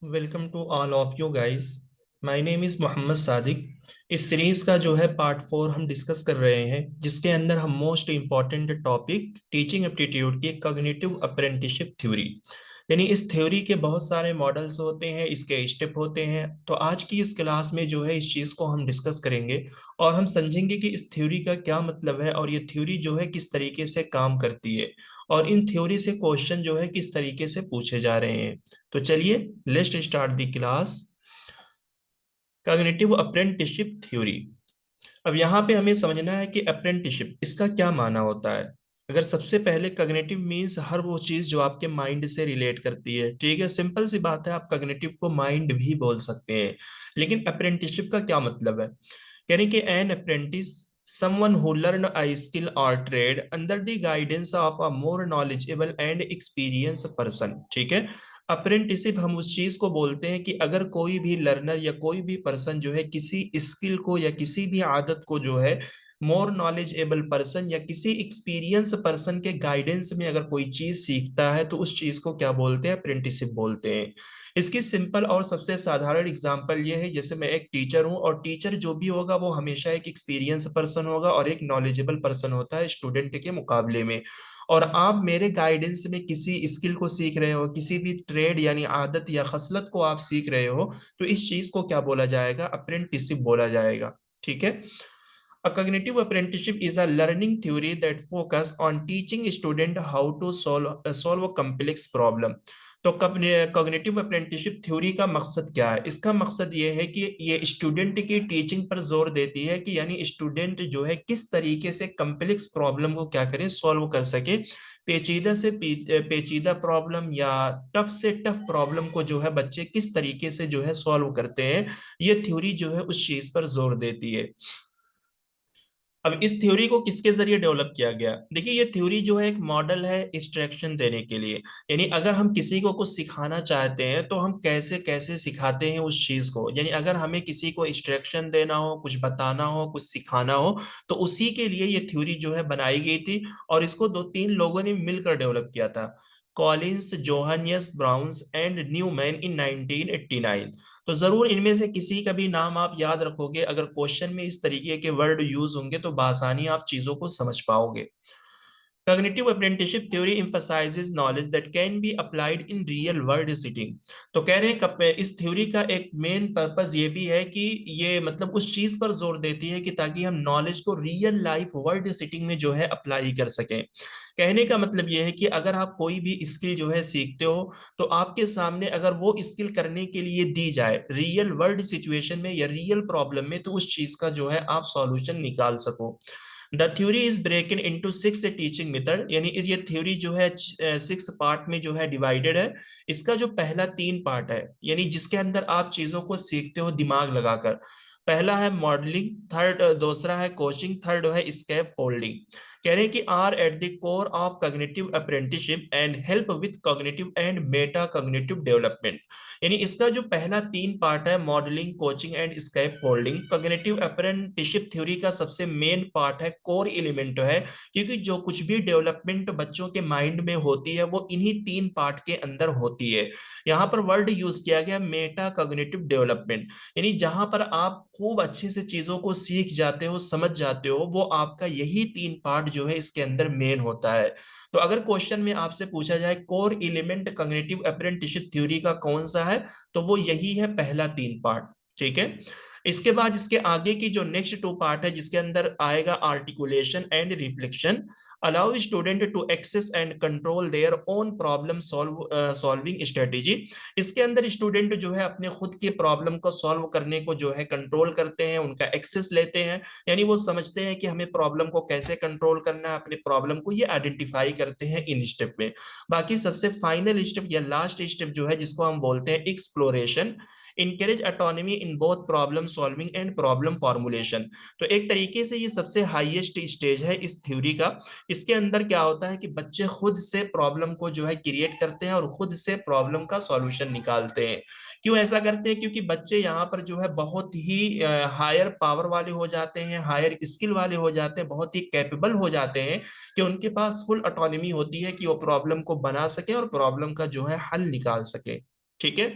Welcome to all of you guys. My name is Mohammad Sadiq. इस series का जो है पार्ट 4 हम डिस्कस कर रहे हैं, जिसके अंदर हम most important topic teaching aptitude की कॉग्निटिव अप्रेंटिसशिप थ्योरी, यानी इस थ्योरी के बहुत सारे मॉडल्स होते हैं, इसके स्टेप होते हैं। तो आज की इस क्लास में जो है इस चीज़ को हम डिस्कस करेंगे और हम समझेंगे कि इस थ्योरी का क्या मतलब है और ये थ्योरी जो है किस तरीके से काम करती है और इन थ्योरी से क्वेश्चन जो है किस तरीके से पूछे जा रहे हैं। तो चलिए, let's start the class. Cognitive apprenticeship theory. अब यहाँ पे हमें समझना है कि अप्रेंटिसशिप इसका क्या माना होता है। अगर सबसे पहले कॉग्निटिव मीन्स हर वो चीज जो आपके माइंड से रिलेट करती है, ठीक है, सिंपल सी बात है, आप कॉग्निटिव को माइंड भी बोल सकते हैं। लेकिन अप्रेंटिसशिप का क्या मतलब है? यानी कि an apprentice someone who learn a skill or trade under the guidance of a more knowledgeable and experienced person। ठीक है, अप्रेंटिसिप हम उस चीज को बोलते हैं कि अगर कोई भी लर्नर या कोई भी पर्सन जो है किसी स्किल को या किसी भी आदत को जो है मोर नॉलेजेबल पर्सन या किसी एक्सपीरियंस पर्सन के गाइडेंस में अगर कोई चीज सीखता है, तो उस चीज को क्या बोलते हैं? अप्रेंटिसिप बोलते हैं। इसकी सिंपल और सबसे साधारण एग्जांपल ये है, जैसे मैं एक टीचर हूँ और टीचर जो भी होगा वो हमेशा एक एक्सपीरियंस पर्सन होगा और एक नॉलेजेबल पर्सन होता है स्टूडेंट के मुकाबले में। और आप मेरे गाइडेंस में किसी स्किल को सीख रहे हो, किसी भी ट्रेड यानी आदत या खसलत को आप सीख रहे हो, तो इस चीज को क्या बोला जाएगा? अप्रेंटिसशिप बोला जाएगा। ठीक है। A cognitive apprenticeship is a learning theory that focus on teaching student how to solve a complex problem। तो कॉग्निटिव अप्रेंटिसशिप थ्योरी का मकसद क्या है? इसका मकसद ये है कि ये स्टूडेंट की टीचिंग पर जोर देती है कि यानी स्टूडेंट जो है किस तरीके से कम्प्लेक्स प्रॉब्लम को क्या करें, सॉल्व कर सके। पेचीदा से पेचीदा प्रॉब्लम या टफ से टफ प्रॉब्लम को जो है बच्चे किस तरीके से जो है सॉल्व करते हैं, ये थ्योरी जो है उस चीज पर जोर देती है। अब इस थ्योरी को किसके जरिए डेवलप किया गया? देखिए, ये थ्योरी जो है एक मॉडल है इंस्ट्रक्शन देने के लिए। यानी अगर हम किसी को कुछ सिखाना चाहते हैं तो हम कैसे कैसे सिखाते हैं उस चीज को, यानी अगर हमें किसी को इंस्ट्रक्शन देना हो, कुछ बताना हो, कुछ सिखाना हो, तो उसी के लिए ये थ्योरी जो है बनाई गई थी। और इसको दो तीन लोगों ने मिलकर डेवलप किया था, कॉलिंस, जोहानियस ब्राउन्स एंड न्यूमैन इन 1989। तो जरूर इनमें से किसी का भी नाम आप याद रखोगे, अगर क्वेश्चन में इस तरीके के वर्ड यूज होंगे तो बासानी आप चीजों को समझ पाओगे। Cognitive apprenticeship theory emphasizes knowledge that can be applied in real world setting। तो कह रहे हैं इस थ्योरी का एक मेन पर्पस ये भी है कि ये मतलब उस चीज पर जोर देती है कि ताकि हम नॉलेज को रियल लाइफ वर्ल्ड सेटिंग में जो है अप्लाई कर सकें। कहने का मतलब ये है कि अगर आप कोई भी स्किल जो है सीखते हो, तो आपके सामने अगर वो स्किल करने के लिए दी जाए रियल वर्ल्ड सिचुएशन में या रियल प्रॉब्लम में, तो उस चीज का जो है आप सॉल्यूशन निकाल सको। The theory is ब्रेकन into 6 teaching method, यानी ये थ्योरी जो है 6 पार्ट में जो है डिवाइडेड है। इसका जो पहला 3 पार्ट है, यानी जिसके अंदर आप चीजों को सीखते हो दिमाग लगाकर, पहला है मॉडलिंग, थर्ड दूसरा है कोचिंग, थर्ड है स्कैप फोल्डिंग। कह रहे हैं कि are at the core of cognitive apprenticeship and help with cognitive and metacognitive development. यानी इसका जो पहला 3 पार्ट है, modelling, coaching and scaffolding, cognitive apprenticeship theory का सबसे मेन पार्ट है, कोर एलिमेंट है। क्योंकि जो कुछ भी डेवलपमेंट बच्चों के माइंड में होती है वो इन्हीं 3 पार्ट के अंदर होती है। यहाँ पर वर्ड यूज किया गया मेटा कॉग्निटिव डेवलपमेंट, यानी जहां पर आप खूब अच्छे से चीजों को सीख जाते हो, समझ जाते हो, वो आपका यही 3 पार्ट जो है इसके अंदर मेन होता है। तो अगर क्वेश्चन में आपसे पूछा जाए core element cognitive apprenticeship theory का कौन सा है, तो वो यही है, पहला 3 पार्ट। ठीक है। इसके बाद इसके आगे की जो नेक्स्ट 2 पार्ट है, जिसके अंदर आएगा articulation and reflection, allow student to access and control their own problem solving strategy. इसके अंदर स्टूडेंट जो है अपने खुद के प्रॉब्लम को सॉल्व करने को जो है कंट्रोल करते हैं, उनका एक्सेस लेते हैं। यानी वो समझते हैं कि हमें प्रॉब्लम को कैसे कंट्रोल करना है, अपने प्रॉब्लम को ये आइडेंटिफाई करते हैं इन स्टेप में। बाकी सबसे फाइनल स्टेप या लास्ट स्टेप जो है, जिसको हम बोलते हैं exploration, encourage autonomy in both problem solving and problem formulation. तो एक तरीके से ये सबसे हाईएस्ट स्टेज है इस थ्योरी का। इसके अंदर क्या होता है कि बच्चे खुद से प्रॉब्लम को जो है क्रिएट करते हैं और खुद से प्रॉब्लम का सॉल्यूशन निकालते हैं। क्यों ऐसा करते हैं? क्योंकि बच्चे यहाँ पर जो है बहुत ही हायर पावर वाले हो जाते हैं, हायर स्किल वाले हो जाते हैं, बहुत ही कैपेबल हो जाते हैं, कि उनके पास फुल ऑटोनॉमी होती है कि वो प्रॉब्लम को बना सके और प्रॉब्लम का जो है हल निकाल सके। ठीक है।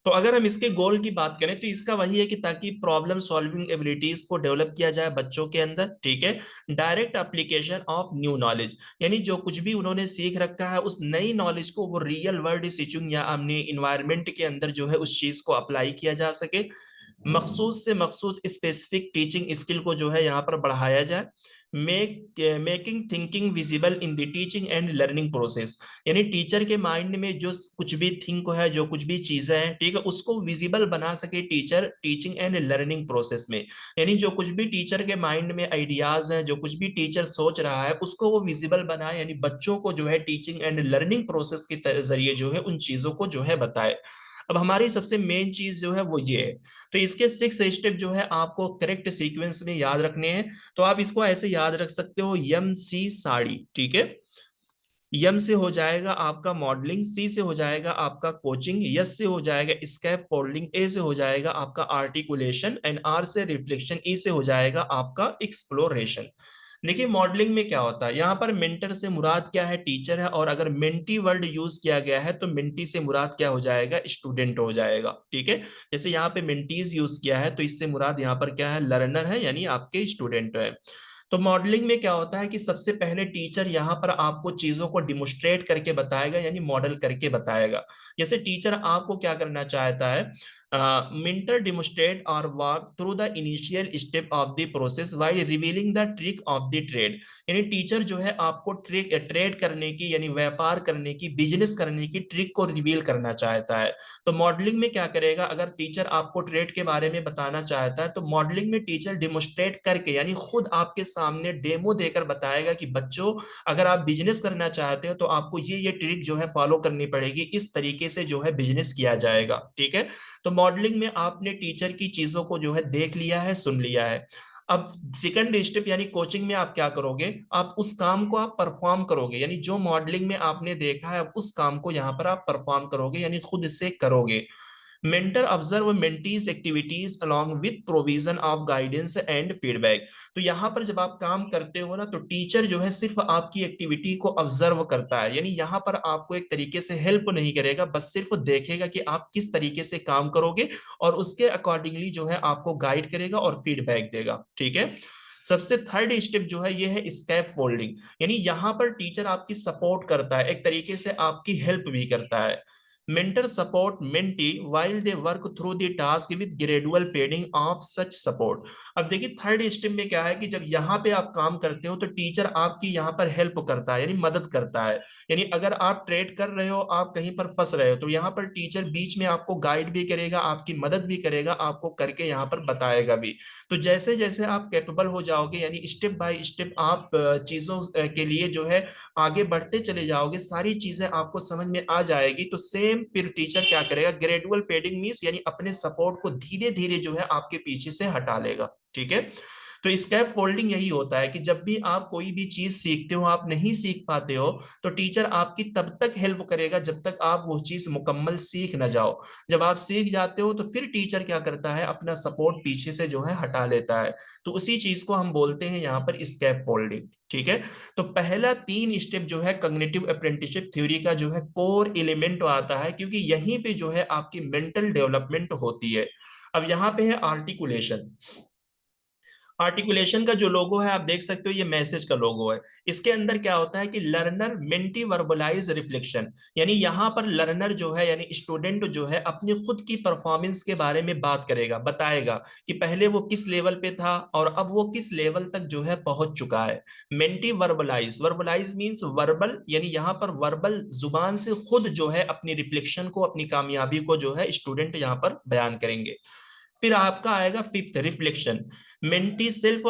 तो अगर हम इसके गोल की बात करें तो इसका वही है कि ताकि प्रॉब्लम सॉल्विंग एबिलिटीज को डेवलप किया जाए बच्चों के अंदर, ठीक है। Direct application of new knowledge, यानी जो कुछ भी उन्होंने सीख रखा है उस नई नॉलेज को वो रियल वर्ल्ड सिचुएशन या अपने इन्वायरमेंट के अंदर जो है उस चीज को अप्लाई किया जा सके। मखसूस से मखसूस स्पेसिफिक टीचिंग स्किल को जो है यहाँ पर बढ़ाया जाए। Making thinking visible in the teaching and learning process, यानी टीचर के माइंड में जो कुछ भी थिंक है, जो कुछ भी चीजें हैं, ठीक है, उसको विजिबल बना सके teacher teaching and learning process में। यानी जो कुछ भी टीचर के माइंड में आइडियाज हैं, जो कुछ भी टीचर सोच रहा है, उसको वो विजिबल बनाए, यानी बच्चों को जो है टीचिंग एंड लर्निंग प्रोसेस के जरिए जो है उन चीजों को जो है बताए। अब हमारी सबसे मेन चीज जो है वो ये है। तो इसके 6 स्टेप जो है आपको करेक्ट सीक्वेंस में याद रखने हैं। तो आप इसको ऐसे याद रख सकते हो, यम सी साड़ी, ठीक है। यम से हो जाएगा आपका मॉडलिंग, सी से हो जाएगा आपका कोचिंग, यस से हो जाएगा स्कैप फोल्डिंग, ए से हो जाएगा आपका आर्टिकुलेशन, एंड आर से रिफ्लेक्शन, ई से हो जाएगा आपका एक्सप्लोरेशन। देखिए मॉडलिंग में क्या होता है, यहाँ पर मेंटर से मुराद क्या है, टीचर है, और अगर मेंटी वर्ड यूज किया गया है तो मेंटी से मुराद क्या हो जाएगा, स्टूडेंट हो जाएगा, ठीक है। जैसे यहाँ पे मेंटीज यूज किया है तो इससे मुराद यहाँ पर क्या है, लर्नर है, यानी आपके स्टूडेंट है। तो मॉडलिंग में क्या होता है कि सबसे पहले टीचर यहाँ पर आपको चीजों को डिमोस्ट्रेट करके बताएगा, यानी मॉडल करके बताएगा। जैसे टीचर आपको क्या करना चाहता है, मेंटर डिमोस्ट्रेट और walk through the initial step of the process while revealing the trick of the trade, यानी टीचर जो है आपको ट्रेड करने की, यानी व्यापार करने की, बिजनेस करने की ट्रिक को रिवील करना चाहता है। तो मॉडलिंग में क्या करेगा, अगर टीचर आपको ट्रेड के बारे में बताना चाहता है तो मॉडलिंग में टीचर डिमोस्ट्रेट करके, यानी खुद आपके सामने डेमो देकर बताएगा कि बच्चों अगर आप बिजनेस करना चाहते हो तो आपको ये ट्रिक जो है फॉलो करनी पड़ेगी, इस तरीके से जो है बिजनेस किया जाएगा, ठीक है। तो मॉडलिंग में आपने टीचर की चीजों को जो है देख लिया है, सुन लिया है। अब सेकंड स्टेप यानी कोचिंग में आप क्या करोगे, आप उस काम को आप परफॉर्म करोगे, यानी जो मॉडलिंग में आपने देखा है उस काम को यहाँ पर आप परफॉर्म करोगे, यानी खुद से करोगे। Mentor observe mentees activities along with provision of guidance and feedback. तो यहाँ पर जब आप काम करते हो ना तो टीचर जो है सिर्फ आपकी एक्टिविटी को ऑब्जर्व करता है, यानी यहाँ पर आपको एक तरीके से हेल्प नहीं करेगा, बस सिर्फ देखेगा कि आप किस तरीके से काम करोगे और उसके अकॉर्डिंगली जो है आपको गाइड करेगा और फीडबैक देगा, ठीक है। सबसे थर्ड स्टेप जो है ये है स्कैप फोल्डिंग, यानी यहाँ पर टीचर आपकी सपोर्ट करता है, एक तरीके से आपकी हेल्प भी करता है। Mentor support mentee while they work through the task with gradual fading of such support। अब देखिए थर्ड स्टेप में क्या है कि जब यहाँ पे आप काम करते हो तो टीचर आपकी यहाँ पर हेल्प करता है, यानी मदद करता है। यानी अगर आप ट्रेड कर रहे हो, आप कहीं पर फंस रहे हो, तो यहाँ पर टीचर बीच में आपको गाइड भी करेगा, आपकी मदद भी करेगा, आपको करके यहाँ पर बताएगा भी। तो जैसे जैसे आप कैपेबल हो जाओगे, यानी स्टेप बाय स्टेप आप चीजों के लिए जो है आगे बढ़ते चले जाओगे, सारी चीजें आपको समझ में आ जाएगी, तो सेम फिर टीचर क्या करेगा, ग्रेजुअल फेडिंग मींस यानी अपने सपोर्ट को धीरे धीरे जो है आपके पीछे से हटा लेगा, ठीक है। तो स्कैप फोल्डिंग यही होता है कि जब भी आप कोई भी चीज सीखते हो, आप नहीं सीख पाते हो, तो टीचर आपकी तब तक हेल्प करेगा जब तक आप वो चीज मुकम्मल सीख ना जाओ। जब आप सीख जाते हो तो फिर टीचर क्या करता है, अपना सपोर्ट पीछे से जो है हटा लेता है। तो उसी चीज को हम बोलते हैं यहाँ पर स्कैप फोल्डिंग, ठीक है। तो पहला 3 स्टेप जो है कॉग्निटिव अप्रेंटिसशिप थ्योरी का जो है कोर एलिमेंट आता है, क्योंकि यहीं पे जो है आपकी मेंटल डेवलपमेंट होती है। अब यहाँ पे है आर्टिकुलेशन। आर्टिकुलेशन का जो लोगो है आप देख सकते हो, ये मैसेज का लोगो है। इसके अंदर क्या होता है कि लर्नर मेंटी वर्बलाइज रिफ्लेक्शन, यानी यहाँ पर लर्नर जो है यानी स्टूडेंट जो है अपनी खुद की परफॉर्मेंस के बारे में बात करेगा, बताएगा कि पहले वो किस लेवल पे था और अब वो किस लेवल तक जो है पहुंच चुका है। Mentee verbalise, verbalise means verbal, यानी यहाँ पर वर्बल जुबान से खुद जो है अपनी रिफ्लेक्शन को, अपनी कामयाबी को जो है स्टूडेंट यहाँ पर बयान करेंगे। फिर आपका आएगा fifth reflection, mentee self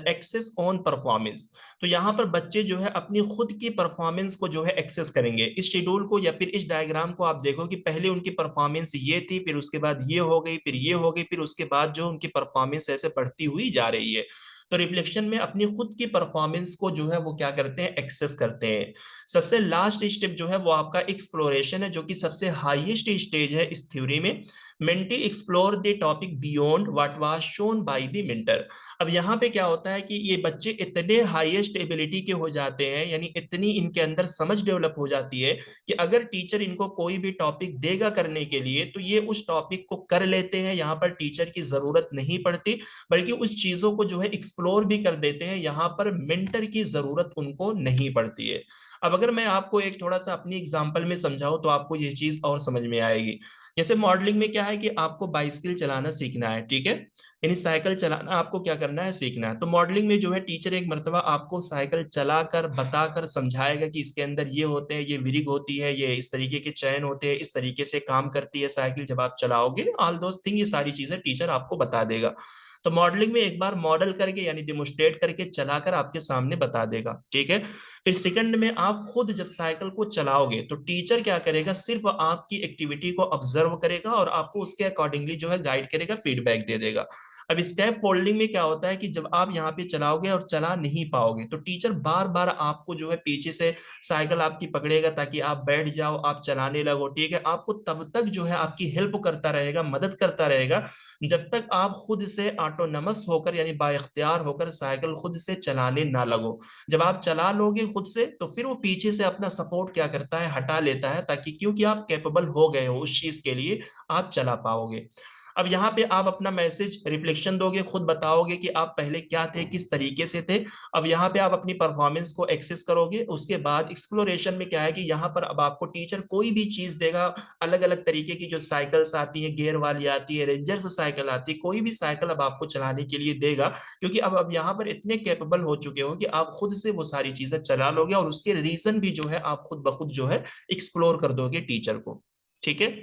access on performance. तो यहाँ पर बच्चे जो है अपनी खुद की परफॉर्मेंस को जो है एक्सेस करेंगे। इस शेड्यूल को या फिर इस डायग्राम को आप देखो कि पहले उनकी परफॉर्मेंस ये थी, फिर उसके बाद ये हो गई, फिर ये हो गई, फिर उसके बाद जो उनकी परफॉर्मेंस ऐसे बढ़ती हुई जा रही है। तो रिफ्लेक्शन में अपनी खुद की परफॉर्मेंस को जो है वो क्या करते हैं, एक्सेस करते हैं। सबसे लास्ट स्टेप जो है वो आपका एक्सप्लोरेशन है, जो कि सबसे हाईएस्ट स्टेज है इस थ्योरी में। Mentee explore the topic beyond what was shown by the mentor. अब यहाँ पे क्या होता है कि ये बच्चे इतने हाईएस्ट एबिलिटी के हो जाते हैं, यानी इतनी इनके अंदर समझ डेवलप हो जाती है कि अगर टीचर इनको कोई भी टॉपिक देगा करने के लिए तो ये उस टॉपिक को कर लेते हैं, यहाँ पर टीचर की जरूरत नहीं पड़ती, बल्कि उस चीजों को जो है एक्सप्लोर भी कर देते हैं, यहाँ पर मेंटर की जरूरत उनको नहीं पड़ती है। अब अगर मैं आपको एक थोड़ा सा अपनी एग्जांपल में समझाऊं तो आपको ये चीज और समझ में आएगी। जैसे मॉडलिंग में क्या है कि आपको बाइसिकल चलाना सीखना है, ठीक है, यानी साइकिल चलाना आपको क्या करना है, सीखना है। तो मॉडलिंग में जो है टीचर एक मर्तबा आपको साइकिल चलाकर बताकर समझाएगा कि इसके अंदर ये होते हैं, ये व्हील होती है, ये इस तरीके के चैन होते हैं, इस तरीके से काम करती है साइकिल जब आप चलाओगे, ऑल दोस थिंग, ये सारी चीजें टीचर आपको बता देगा। तो मॉडलिंग में एक बार मॉडल करके यानी डिमोस्ट्रेट करके चलाकर आपके सामने बता देगा, ठीक है। फिर सेकंड में आप खुद जब साइकिल को चलाओगे तो टीचर क्या करेगा, सिर्फ आपकी एक्टिविटी को ऑब्जर्व करेगा और आपको उसके अकॉर्डिंगली जो है गाइड करेगा, फीडबैक दे देगा। अब स्टेप फोल्डिंग में क्या होता है कि जब आप यहाँ पे चलाओगे और चला नहीं पाओगे तो टीचर बार बार आपको जो है पीछे से साइकिल आपकी पकड़ेगा ताकि आप बैठ जाओ, आप चलाने लगो, ठीक है। आपको तब तक जो है आपकी हेल्प करता रहेगा, मदद करता रहेगा, जब तक आप खुद से ऑटोनमस होकर यानी बाइख्तियार होकर साइकिल खुद से चलाने ना लगो। जब आप चला लोगे खुद से तो फिर वो पीछे से अपना सपोर्ट क्या करता है, हटा लेता है, ताकि क्योंकि आप कैपेबल हो गए हो उस चीज के लिए, आप चला पाओगे। अब यहाँ पे आप अपना मैसेज रिफ्लेक्शन दोगे, खुद बताओगे कि आप पहले क्या थे, किस तरीके से थे। अब यहाँ पे आप अपनी परफॉर्मेंस को एक्सेस करोगे। उसके बाद एक्सप्लोरेशन में क्या है कि यहाँ पर अब आपको टीचर कोई भी चीज देगा, अलग अलग तरीके की जो साइकिल्स आती है, गियर वाली आती है, रेंजर्स साइकिल आती है, कोई भी साइकिल अब आपको चलाने के लिए देगा, क्योंकि अब यहाँ पर इतने कैपेबल हो चुके हो कि आप खुद से वो सारी चीजें चला लोगे और उसके रीजन भी जो है आप खुद ब खुद जो है एक्सप्लोर कर दोगे टीचर को, ठीक है।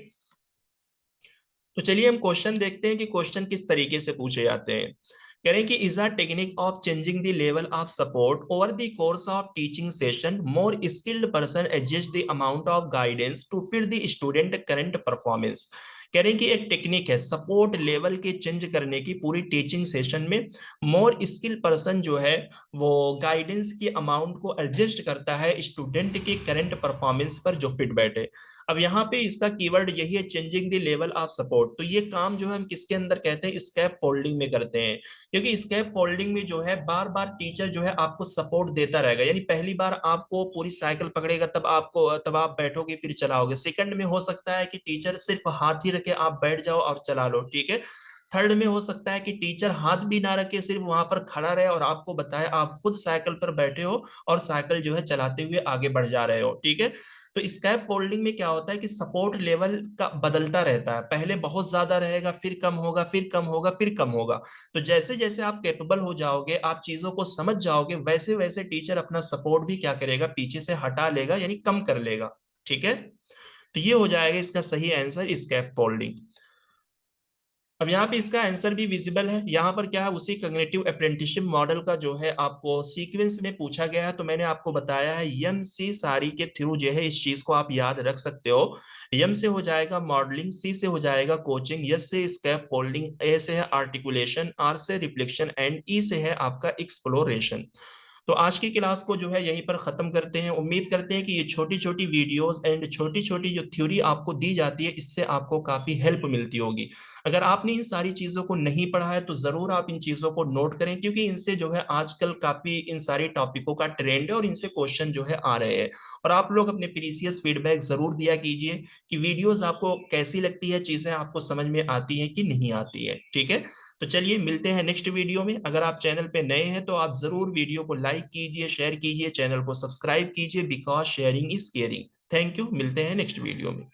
तो चलिए हम क्वेश्चन देखते हैं कि क्वेश्चन किस तरीके से पूछे जाते हैं। कह रहे हैं कि is a technique of changing the level of support over the course of teaching session, more skilled person adjust the amount of guidance to fit the student current performance. कह रहे हैं कि एक टेक्निक है सपोर्ट लेवल के change करने की पूरी टीचिंग सेशन में। मोर स्किल पर्सन जो है वो गाइडेंस की अमाउंट को एडजस्ट करता है स्टूडेंट के करंट परफॉर्मेंस पर जो फिट बैठे। अब यहाँ पे इसका कीवर्ड यही है, changing the level of support. तो ये काम जो है हम किसके अंदर कहते हैं, स्कैप फोल्डिंग में करते हैं। क्योंकि स्कैप फोल्डिंग में जो है बार बार टीचर जो है आपको सपोर्ट देता रहेगा, यानी पहली बार आपको पूरी साइकिल पकड़ेगा तब आप बैठोगे फिर चलाओगे। सेकंड में हो सकता है कि टीचर सिर्फ हाथ ही रखे आप बैठ जाओ और चला लो, ठीक है। थर्ड में हो सकता है कि टीचर हाथ भी ना रखे, सिर्फ वहां पर खड़ा रहे और आपको बताए, आप खुद साइकिल पर बैठे हो और साइकिल जो है चलाते हुए आगे बढ़ जा रहे हो, ठीक है। तो स्कैप फोल्डिंग में क्या होता है कि सपोर्ट लेवल का बदलता रहता है, पहले बहुत ज्यादा रहेगा, फिर कम होगा, फिर कम होगा, फिर कम होगा। तो जैसे जैसे आप कैपेबल हो जाओगे, आप चीजों को समझ जाओगे, वैसे वैसे टीचर अपना सपोर्ट भी क्या करेगा, पीछे से हटा लेगा, यानी कम कर लेगा, ठीक है। तो ये हो जाएगा इसका सही आंसर, स्कैप फोल्डिंग। अब यहाँ पे इसका आंसर भी विजिबल है। यहाँ पर क्या है, उसी कॉग्निटिव अप्रेंटिसशिप मॉडल का जो है आपको सीक्वेंस में पूछा गया है। तो मैंने आपको बताया है यम सी सारी के थ्रू जो है इस चीज को आप याद रख सकते हो। यम से हो जाएगा मॉडलिंग, सी से हो जाएगा कोचिंग, एस से स्कैप फोल्डिंग, ए से है आर्टिकुलेशन, आर से रिफ्लेक्शन एंड ई से है आपका एक्सप्लोरेशन। तो आज की क्लास को जो है यहीं पर खत्म करते हैं। उम्मीद करते हैं कि ये छोटी छोटी वीडियोस एंड छोटी छोटी जो थ्योरी आपको दी जाती है इससे आपको काफी हेल्प मिलती होगी। अगर आपने इन सारी चीजों को नहीं पढ़ा है तो जरूर आप इन चीजों को नोट करें, क्योंकि इनसे जो है आजकल काफी इन सारे टॉपिकों का ट्रेंड है और इनसे क्वेश्चन जो है आ रहे हैं। और आप लोग अपने प्रीसियस फीडबैक जरूर दिया कीजिए कि वीडियोस आपको कैसी लगती है, चीजें आपको समझ में आती हैं कि नहीं आती है, ठीक है। तो चलिए मिलते हैं नेक्स्ट वीडियो में। अगर आप चैनल पे नए हैं तो आप जरूर वीडियो को लाइक कीजिए, शेयर कीजिए, चैनल को सब्सक्राइब कीजिए, because sharing is caring. Thank you, मिलते हैं नेक्स्ट वीडियो में।